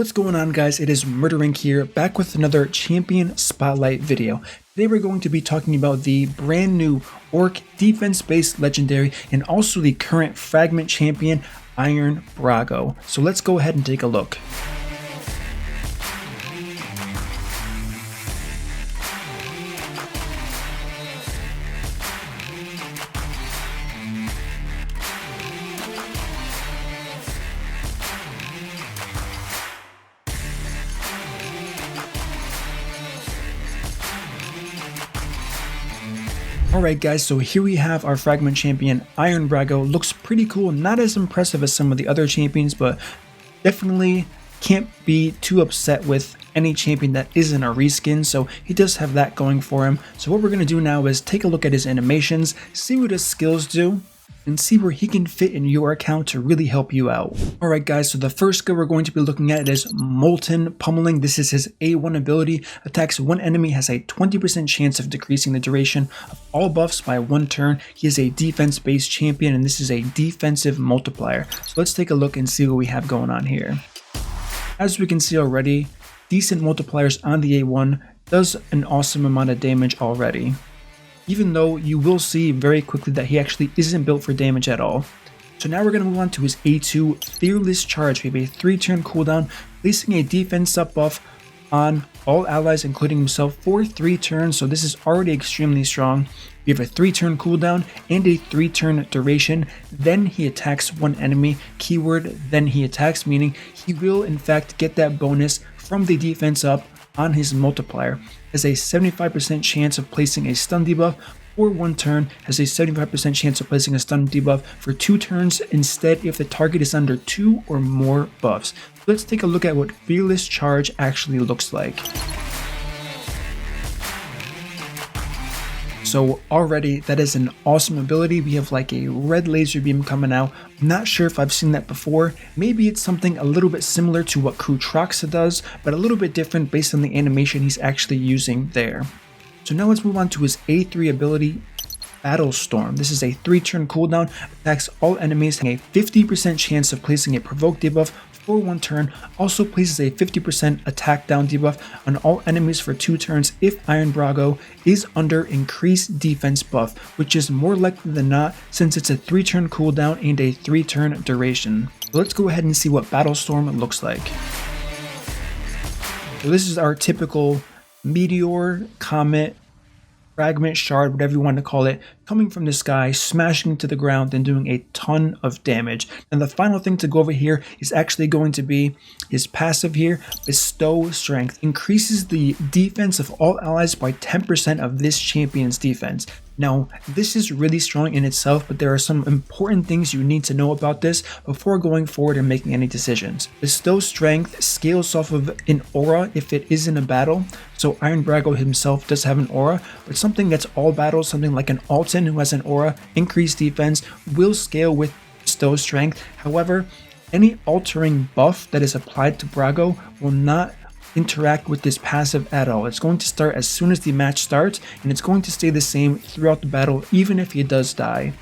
What's going on, guys? It is MurderInc here, back with another Champion Spotlight video. Today we're going to be talking about the brand new Orc defense-based legendary and also the current fragment champion, Iron Brago. So let's go ahead and take a look. Alright guys, so here we have our fragment champion, Iron Brago. Looks pretty cool, not as impressive as some of the other champions, but definitely can't be too upset with any champion that isn't a reskin, so he does have that going for him. So what we're going to do now is take a look at his animations, see what his skills do, and see where he can fit in your account to really help you out. Alright guys, so the first skill we're going to be looking at is Molten Pummeling. This is his A1 ability. Attacks one enemy, has a 20% chance of decreasing the duration of all buffs by 1 turn. He is a defense-based champion, and this is a defensive multiplier. So let's take a look and see what we have going on here. As we can see already, decent multipliers on the A1 does an awesome amount of damage already, even though you will see very quickly that he actually isn't built for damage at all. So now we're going to move on to his A2 Fearless Charge. We have a 3-turn cooldown, placing a defense up buff on all allies including himself for 3 turns, so this is already extremely strong. We have a 3-turn cooldown and a 3-turn duration. Then he attacks one enemy, keyword then he attacks, meaning he will in fact get that bonus from the defense up on his multiplier. Has a 75% chance of placing a stun debuff for 1 turn, has a 75% chance of placing a stun debuff for 2 turns instead if the target is under 2 or more buffs. Let's take a look at what Fearless Charge actually looks like. So already that is an awesome ability. We have like a red laser beam coming out. I'm not sure if I've seen that before. Maybe it's something a little bit similar to what Krutroxa does, but a little bit different based on the animation he's actually using there. So now let's move on to his A3 ability, Battle Storm. This is a 3-turn cooldown, attacks all enemies, having a 50% chance of placing a provoke debuff for 1 turn, also places a 50% attack down debuff on all enemies for 2 turns if Iron Brago is under increased defense buff, which is more likely than not since it's a 3-turn cooldown and a 3-turn duration. So let's go ahead and see what Battle Storm looks like. So this is our typical meteor, comet, fragment, shard, whatever you want to call it, coming from the sky, smashing to the ground and doing a ton of damage. And the final thing to go over here is actually going to be his passive here, Bestow Strength. Increases the defense of all allies by 10% of this champion's defense. Now, this is really strong in itself, but there are some important things you need to know about this before going forward and making any decisions. Bestow Strength scales off of an aura if it is in a battle. So Iron Brago himself does have an aura, but something that's all battles, something like an Alton who has an aura, increased defense, will scale with Bestow Strength. However, any altering buff that is applied to Brago will not interact with this passive at all. It's going to start as soon as the match starts, and it's going to stay the same throughout the battle even if he does die.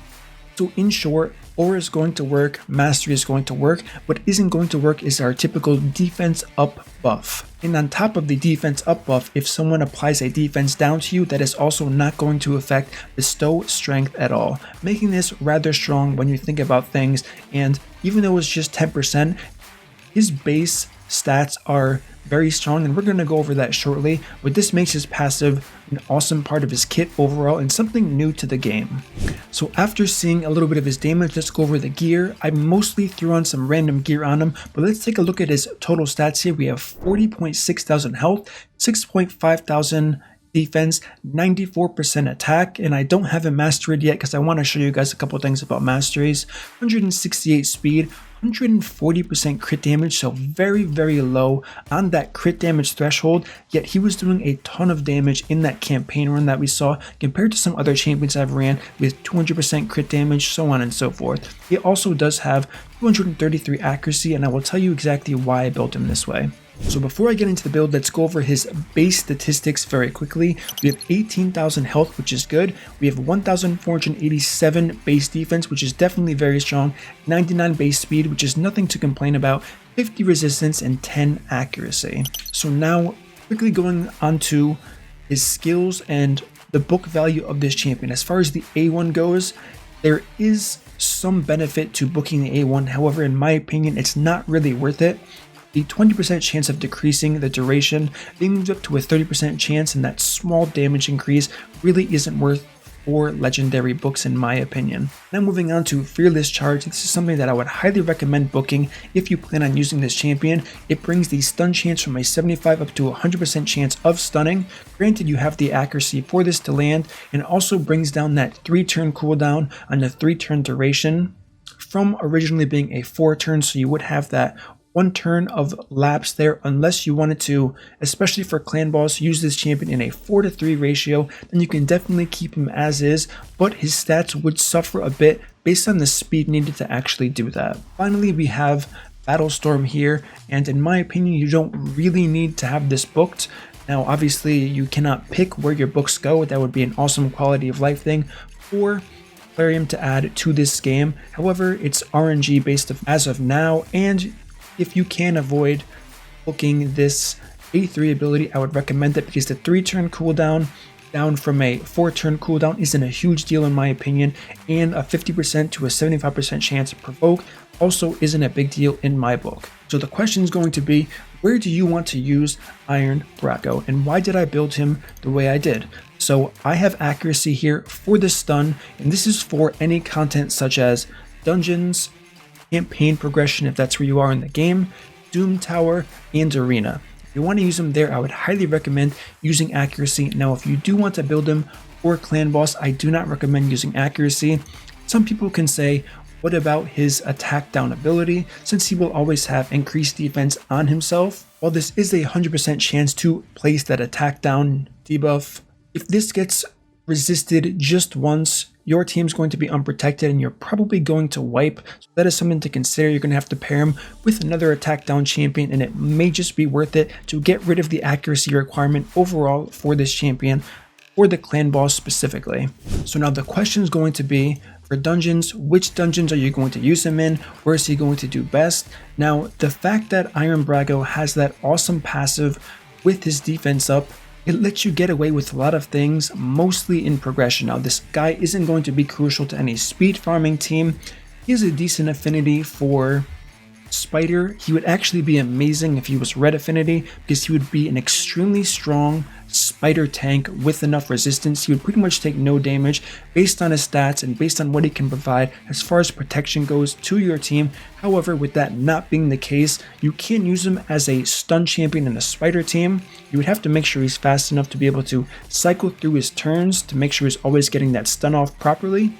So in short, Aura is going to work, Mastery is going to work. What isn't going to work is our typical defense up buff. And on top of the defense up buff, if someone applies a defense down to you, that is also not going to affect Bestow Strength at all, making this rather strong when you think about things. And even though it's just 10%, his base stats are very strong, and we're going to go over that shortly, but this makes his passive an awesome part of his kit overall and something new to the game. So after seeing a little bit of his damage, let's go over the gear. I mostly threw on some random gear on him, but let's take a look at his total stats here. We have 40.6 thousand health, 6.5 thousand defense, 94% attack, and I don't have it mastered yet because I want to show you guys a couple things about masteries. 168 speed, 140% crit damage, so very low on that crit damage threshold, yet he was doing a ton of damage in that campaign run that we saw compared to some other champions I've ran with 200% crit damage, so on and so forth. He also does have 233 accuracy, and I will tell you exactly why I built him this way. So before I get into the build, let's go over his base statistics very quickly. We have 18,000 health, which is good. We have 1,487 base defense, which is definitely very strong. 99 base speed, which is nothing to complain about. 50 resistance, and 10 accuracy. So now quickly going on to his skills and the book value of this champion. As far as the A1 goes, there is some benefit to booking the A1. However, in my opinion, it's not really worth it. The 20% chance of decreasing the duration being moved up to a 30% chance, and that small damage increase really isn't worth for legendary books in my opinion. Now moving on to Fearless Charge. This is something that I would highly recommend booking if you plan on using this champion. It brings the stun chance from a 75 up to 100% chance of stunning. Granted, you have the accuracy for this to land, and also brings down that 3-turn cooldown on the 3-turn duration from originally being a 4-turn, so you would have that 1 turn of lapse there, unless you wanted to, especially for clan boss, use this champion in a 4-to-3 ratio. Then you can definitely keep him as is, but his stats would suffer a bit based on the speed needed to actually do that. Finally, we have Battlestorm here, and in my opinion, you don't really need to have this booked. Now, obviously, you cannot pick where your books go. That would be an awesome quality of life thing for plarium to add to this game. However, it's RNG based as of now, and if you can avoid booking this A3 ability, I would recommend it, because the 3-turn cooldown down from a 4-turn cooldown isn't a huge deal in my opinion, and a 50% to a 75% chance to provoke also isn't a big deal in my book. So the question is going to be, where do you want to use Iron Brago, and why did I build him the way I did? So I have accuracy here for the stun, and this is for any content such as dungeons, campaign progression if that's where you are in the game, Doom Tower, and Arena. If you want to use him there, I would highly recommend using accuracy. Now, if you do want to build him for clan boss, I do not recommend using accuracy. Some people can say, what about his attack down ability, since he will always have increased defense on himself? While this is a 100% chance to place that attack down debuff, if this gets resisted just once, your team's going to be unprotected and you're probably going to wipe. So that is something to consider. You're going to have to pair him with another attack down champion, and it may just be worth it to get rid of the accuracy requirement overall for this champion, for the clan boss specifically. So now the question is going to be, for dungeons, which dungeons are you going to use him in? Where is he going to do best? Now, the fact that Iron Brago has that awesome passive with his defense up, it lets you get away with a lot of things, mostly in progression. Now, this guy isn't going to be crucial to any speed farming team. He has a decent affinity for Spider. He would actually be amazing if he was red affinity, because he would be an extremely strong spider tank with enough resistance. He would pretty much take no damage based on his stats and based on what he can provide as far as protection goes to your team. However, with that not being the case, you can use him as a stun champion in a spider team. You would have to make sure he's fast enough to be able to cycle through his turns to make sure he's always getting that stun off properly.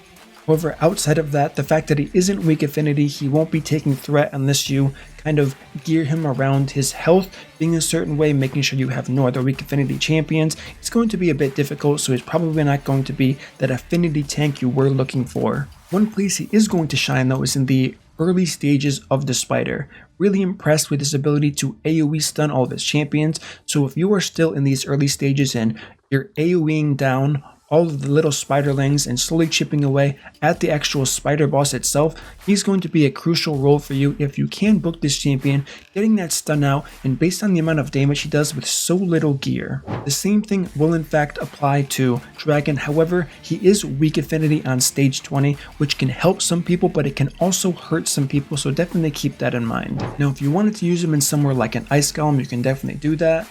However, outside of that, the fact that he isn't weak affinity, he won't be taking threat unless you kind of gear him around his health being a certain way, making sure you have no other weak affinity champions. It's going to be a bit difficult, so he's probably not going to be that affinity tank you were looking for. One place he is going to shine though is in the early stages of the spider. Really impressed with his ability to AoE stun all of his champions, so if you are still in these early stages and you're AoEing down all of the little spiderlings and slowly chipping away at the actual spider boss itself, he's going to be a crucial role for you if you can book this champion, getting that stun out, and based on the amount of damage he does with so little gear. The same thing will in fact apply to Dragon. However, he is weak affinity on stage 20, which can help some people, but it can also hurt some people, so definitely keep that in mind. Now, if you wanted to use him in somewhere like an ice golem, you can definitely do that.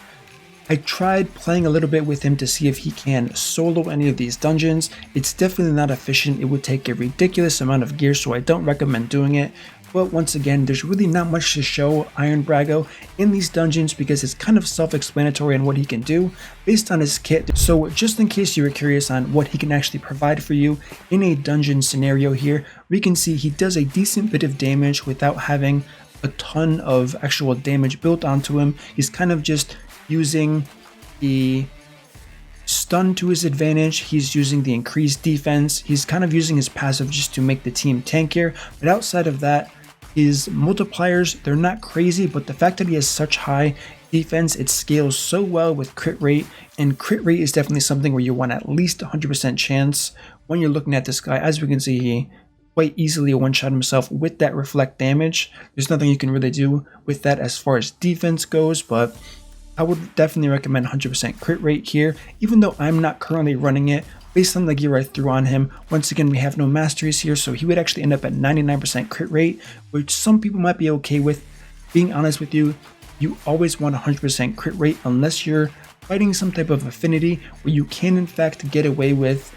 I tried playing a little bit with him to see if he can solo any of these dungeons. It's definitely not efficient. It would take a ridiculous amount of gear, so I don't recommend doing it. But once again, there's really not much to show Iron Brago in these dungeons because it's kind of self-explanatory on what he can do based on his kit. So just in case you were curious on what he can actually provide for you in a dungeon scenario here, we can see he does a decent bit of damage without having a ton of actual damage built onto him. He's kind of just using the stun to his advantage. He's using the increased defense. He's kind of using his passive just to make the team tankier. But outside of that, his multipliers, they're not crazy, but the fact that he has such high defense, it scales so well with crit rate, and crit rate is definitely something where you want at least 100% chance when you're looking at this guy. As we can see, he quite easily one-shot himself with that reflect damage. There's nothing you can really do with that as far as defense goes, but I would definitely recommend 100% crit rate here, even though I'm not currently running it. Based on the gear I threw on him, once again, we have no masteries here, so he would actually end up at 99% crit rate, which some people might be okay with. Being honest with you, you always want 100% crit rate unless you're fighting some type of affinity where you can in fact get away with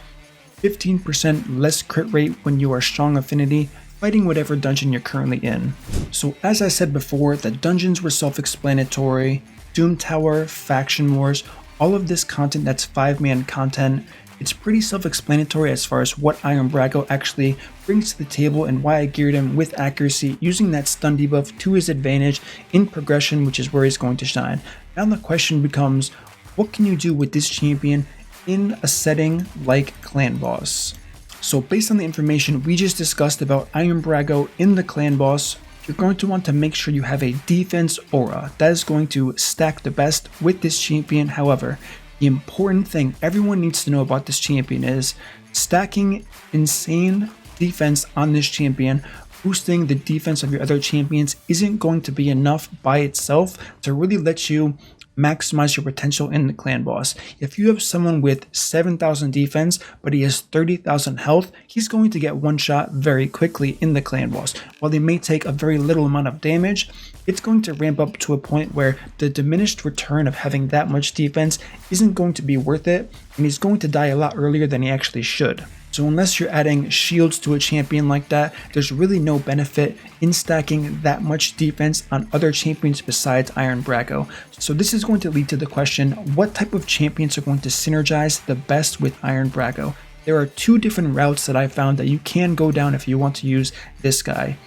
15% less crit rate when you are strong affinity fighting whatever dungeon you're currently in. So as I said before, the dungeons were self-explanatory. Doom Tower, Faction Wars, all of this content that's 5-man content, it's pretty self-explanatory as far as what Iron Brago actually brings to the table and why I geared him with accuracy using that stun debuff to his advantage in progression, which is where he's going to shine. Now the question becomes, what can you do with this champion in a setting like Clan Boss? So based on the information we just discussed about Iron Brago in the Clan Boss, you're going to want to make sure you have a defense aura that is going to stack the best with this champion. However, the important thing everyone needs to know about this champion is stacking insane defense on this champion. Boosting the defense of your other champions isn't going to be enough by itself to really let you maximize your potential in the Clan Boss. If you have someone with 7,000 defense but he has 30,000 health, he's going to get one shot very quickly in the Clan Boss. While they may take a very little amount of damage, it's going to ramp up to a point where the diminished return of having that much defense isn't going to be worth it, and he's going to die a lot earlier than he actually should. So unless you're adding shields to a champion like that, there's really no benefit in stacking that much defense on other champions besides Iron Brago. So this is going to lead to the question, what type of champions are going to synergize the best with Iron Brago? There are two different routes that I found that you can go down if you want to use this guy.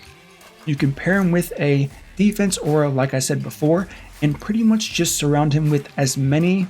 You can pair him with a defense aura, like I said before, and pretty much just surround him with as many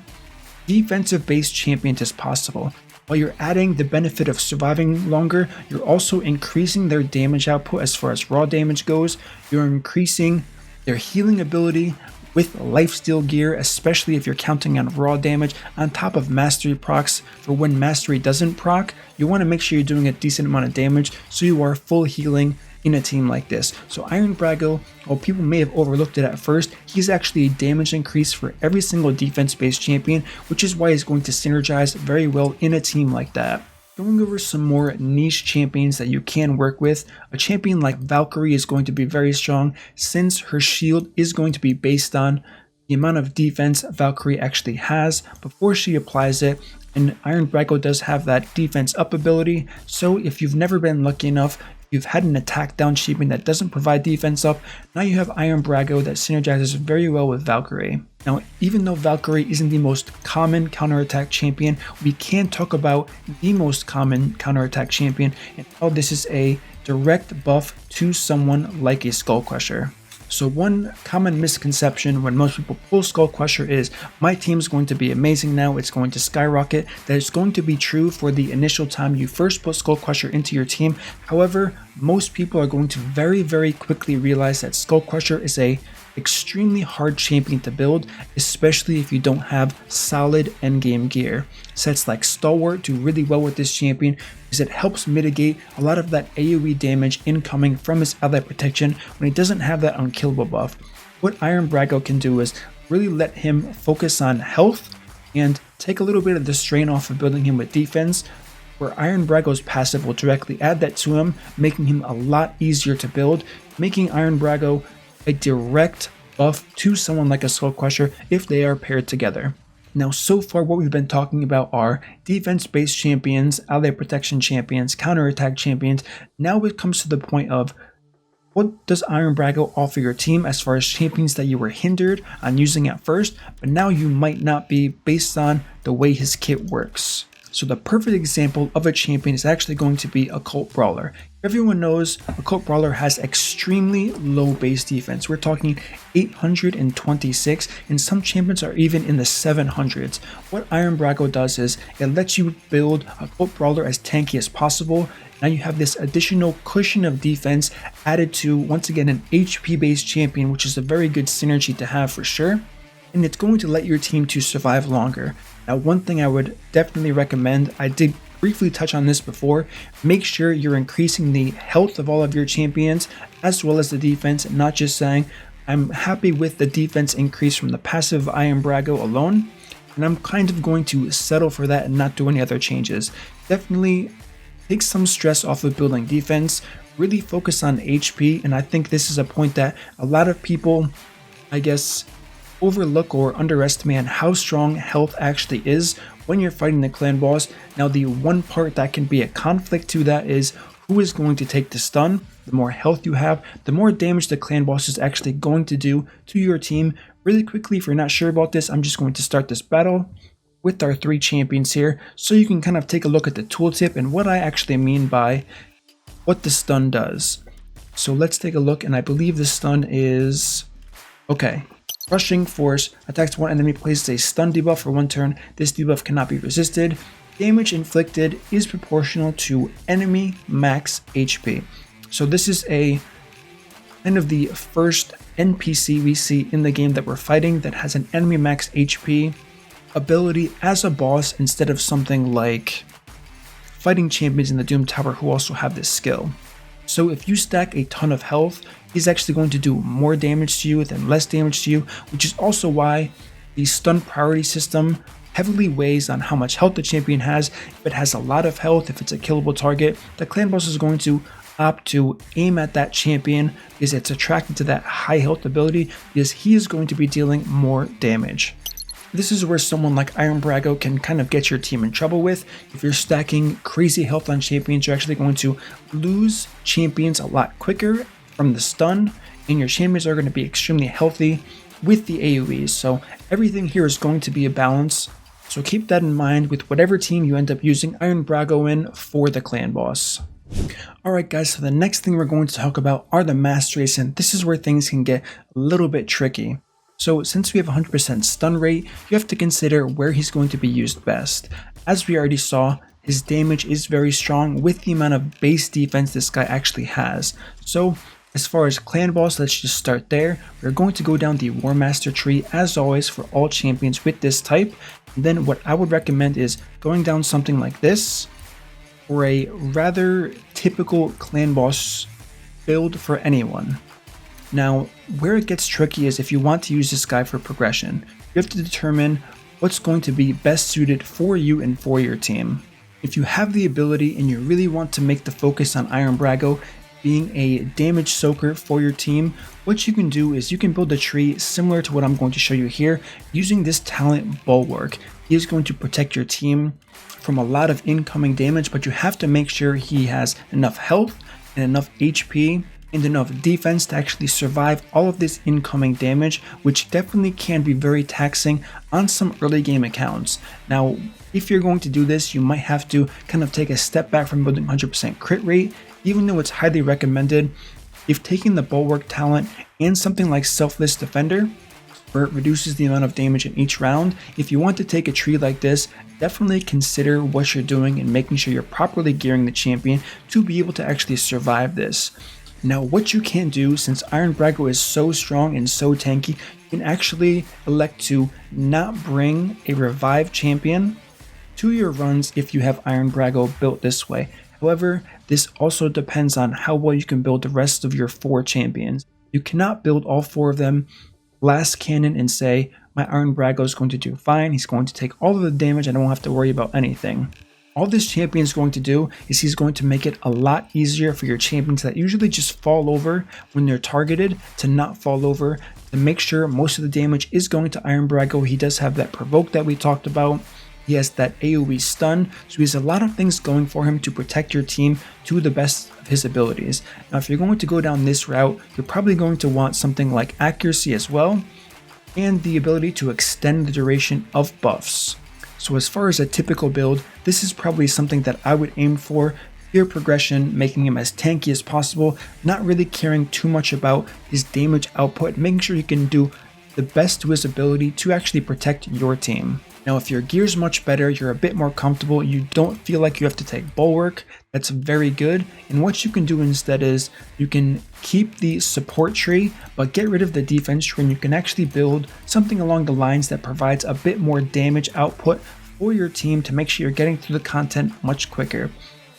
defensive-based champions as possible. While you're adding the benefit of surviving longer, you're also increasing their damage output as far as raw damage goes. You're increasing their healing ability with lifesteal gear, especially if you're counting on raw damage on top of mastery procs. For when mastery doesn't proc, you want to make sure you're doing a decent amount of damage so you are full healing in a team like this. So Iron Brago, while people may have overlooked it at first, he's actually a damage increase for every single defense-based champion, which is why he's going to synergize very well in a team like that. Going over some more niche champions that you can work with, a champion like Valkyrie is going to be very strong since her shield is going to be based on the amount of defense Valkyrie actually has before she applies it, and Iron Brago does have that defense up ability. So if you've never been lucky enough, you've had an attack down champion that doesn't provide defense up, now you have Iron Brago that synergizes very well with Valkyrie. Now, even though Valkyrie isn't the most common counterattack champion, we can talk about the most common counterattack champion and how this is a direct buff to someone like a Skull Crusher. So one common misconception when most people pull Skull Crusher is, my team's going to be amazing now, it's going to skyrocket. That is going to be true for the initial time you first put Skull Crusher into your team. However, most people are going to very quickly realize that Skull Crusher is a extremely hard champion to build, especially if you don't have solid endgame gear. Sets like Stalwart do really well with this champion because it helps mitigate a lot of that AoE damage incoming from his ally protection when he doesn't have that unkillable buff. What Iron Brago can do is really let him focus on health and take a little bit of the strain off of building him with defense, where Iron Brago's passive will directly add that to him, making him a lot easier to build, making Iron Brago a direct buff to someone like a Skull Crusher if they are paired together. Now, so far what we've been talking about are defense-based champions, ally protection champions, counterattack champions. Now it comes to the point of, what does Iron Brago offer your team as far as champions that you were hindered on using at first, but now you might not be based on the way his kit works? So the perfect example of a champion is actually going to be Occult Brawler. Everyone knows Occult Brawler has extremely low base defense. We're talking 826, and some champions are even in the 700s. What Iron Brago does is it lets you build Occult Brawler as tanky as possible. Now you have this additional cushion of defense added to, once again, an HP based champion, which is a very good synergy to have for sure. And it's going to let your team to survive longer. Now, one thing I would definitely recommend, I did briefly touch on this before, make sure you're increasing the health of all of your champions as well as the defense, not just saying, I'm happy with the defense increase from the passive Iron Brago alone, and I'm kind of going to settle for that and not do any other changes. Definitely take some stress off of building defense, really focus on HP, and I think this is a point that a lot of people, I guess, overlook or underestimate on how strong health actually is when you're fighting the clan boss. Now, the one part that can be a conflict to that is who is going to take the stun. The more health you have, the more damage the clan boss is actually going to do to your team. Really quickly, if you're not sure about this, I'm just going to start this battle with our 3 champions here so you can kind of take a look at the tooltip and what I actually mean by what the stun does. So let's take a look, and I believe the stun is... okay. Crushing Force attacks one enemy, places a stun debuff for 1 turn. This debuff cannot be resisted. Damage inflicted is proportional to enemy max HP. So this is a kind of the first NPC we see in the game that we're fighting that has an enemy max HP ability as a boss instead of something like fighting champions in the Doom Tower who also have this skill. So if you stack a ton of health, he's actually going to do more damage to you than less damage to you, which is also why the stun priority system heavily weighs on how much health the champion has. If it has a lot of health, if it's a killable target, the clan boss is going to opt to aim at that champion because it's attracted to that high health ability because he is going to be dealing more damage. This is where someone like Iron Brago can kind of get your team in trouble with. If you're stacking crazy health on champions, you're actually going to lose champions a lot quicker from the stun, and your champions are going to be extremely healthy with the AoEs. So everything here is going to be a balance. So keep that in mind with whatever team you end up using Iron Brago in for the clan boss. Alright guys, so the next thing we're going to talk about are the masteries, and this is where things can get a little bit tricky. So since we have 100% stun rate, you have to consider where he's going to be used best. As we already saw, his damage is very strong with the amount of base defense this guy actually has. So as far as clan boss, let's just start there. We're going to go down the War Master tree as always for all champions with this type. And then what I would recommend is going down something like this for a rather typical clan boss build for anyone. Now, where it gets tricky is if you want to use this guy for progression, you have to determine what's going to be best suited for you and for your team. If you have the ability and you really want to make the focus on Iron Brago being a damage soaker for your team, what you can do is you can build a tree similar to what I'm going to show you here using this talent Bulwark. He is going to protect your team from a lot of incoming damage, but you have to make sure he has enough health and enough HP and enough defense to actually survive all of this incoming damage, which definitely can be very taxing on some early game accounts. Now, if you're going to do this, you might have to kind of take a step back from building 100% crit rate, even though it's highly recommended. If taking the Bulwark talent and something like Selfless Defender, where it reduces the amount of damage in each round, if you want to take a tree like this, definitely consider what you're doing and making sure you're properly gearing the champion to be able to actually survive this. Now, what you can do, since Iron Brago is so strong and so tanky, you can actually elect to not bring a revived champion to your runs if you have Iron Brago built this way. However, this also depends on how well you can build the rest of your 4 champions. You cannot build all 4 of them Blast Cannon and say, my Iron Brago is going to do fine, he's going to take all of the damage, I don't have to worry about anything. All this champion is going to do is he's going to make it a lot easier for your champions that usually just fall over when they're targeted to not fall over, to make sure most of the damage is going to Iron Brago. He does have that provoke that we talked about. He has that AoE stun, so he has a lot of things going for him to protect your team to the best of his abilities. Now, if you're going to go down this route, you're probably going to want something like accuracy as well, and the ability to extend the duration of buffs. So as far as a typical build, this is probably something that I would aim for. Gear progression, making him as tanky as possible, not really caring too much about his damage output, making sure he can do the best to his ability to actually protect your team. Now, if your gear's much better, you're a bit more comfortable, you don't feel like you have to take Bulwark, that's very good. And what you can do instead is you can keep the support tree, but get rid of the defense tree, and you can actually build something along the lines that provides a bit more damage output for your team to make sure you're getting through the content much quicker.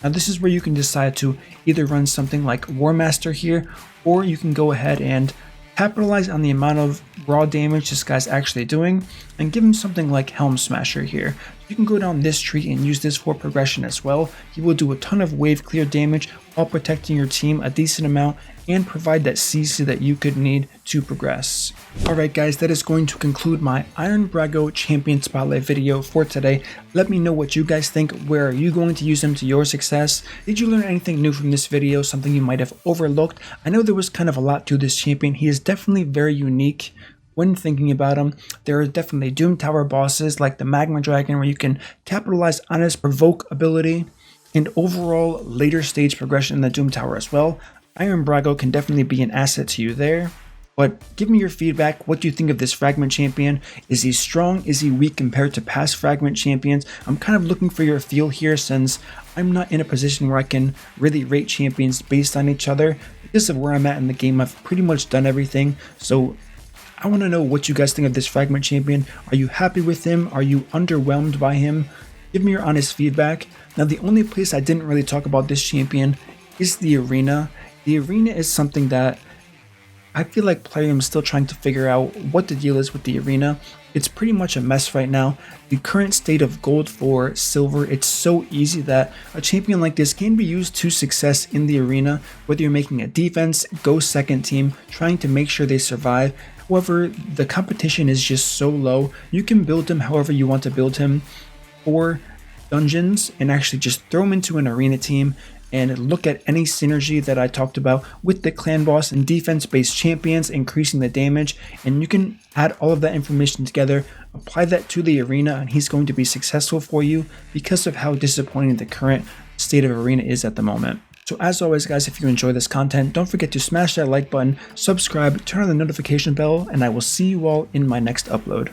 Now this is where you can decide to either run something like War Master here, or you can go ahead and capitalize on the amount of raw damage this guy's actually doing and give him something like Helm Smasher here. You can go down this tree and use this for progression as well. He will do a ton of wave clear damage while protecting your team a decent amount and provide that CC that you could need to progress. Alright guys, that is going to conclude my Iron Brago Champion Spotlight video for today. Let me know what you guys think. Where are you going to use him to your success? Did you learn anything new from this video? Something you might have overlooked? I know there was kind of a lot to this champion. He is definitely very unique. When thinking about him, there are definitely Doom Tower bosses like the Magma Dragon where you can capitalize on his provoke ability, and overall later stage progression in the Doom Tower as well. Iron Brago can definitely be an asset to you there. But give me your feedback. What do you think of this fragment champion? Is he strong? Is he weak compared to past fragment champions? I'm kind of looking for your feel here, since I'm not in a position where I can really rate champions based on each other. Because of where I'm at in the game, I've pretty much done everything. So I want to know what you guys think of this fragment champion. Are you happy with him? Are you underwhelmed by him? Give me your honest feedback. Now the only place I didn't really talk about this champion is the arena. The arena is something that I feel like Plarium is still trying to figure out what the deal is with the arena. It's pretty much a mess right now. The current state of gold for silver, it's so easy that a champion like this can be used to success in the arena, whether you're making a defense, go second team, trying to make sure they survive. However, the competition is just so low. You can build him however you want to build him for dungeons and actually just throw him into an arena team and look at any synergy that I talked about with the clan boss and defense-based champions, increasing the damage, and you can add all of that information together, apply that to the arena, and he's going to be successful for you because of how disappointing the current state of arena is at the moment. So as always guys, if you enjoy this content, don't forget to smash that like button, subscribe, turn on the notification bell, and I will see you all in my next upload.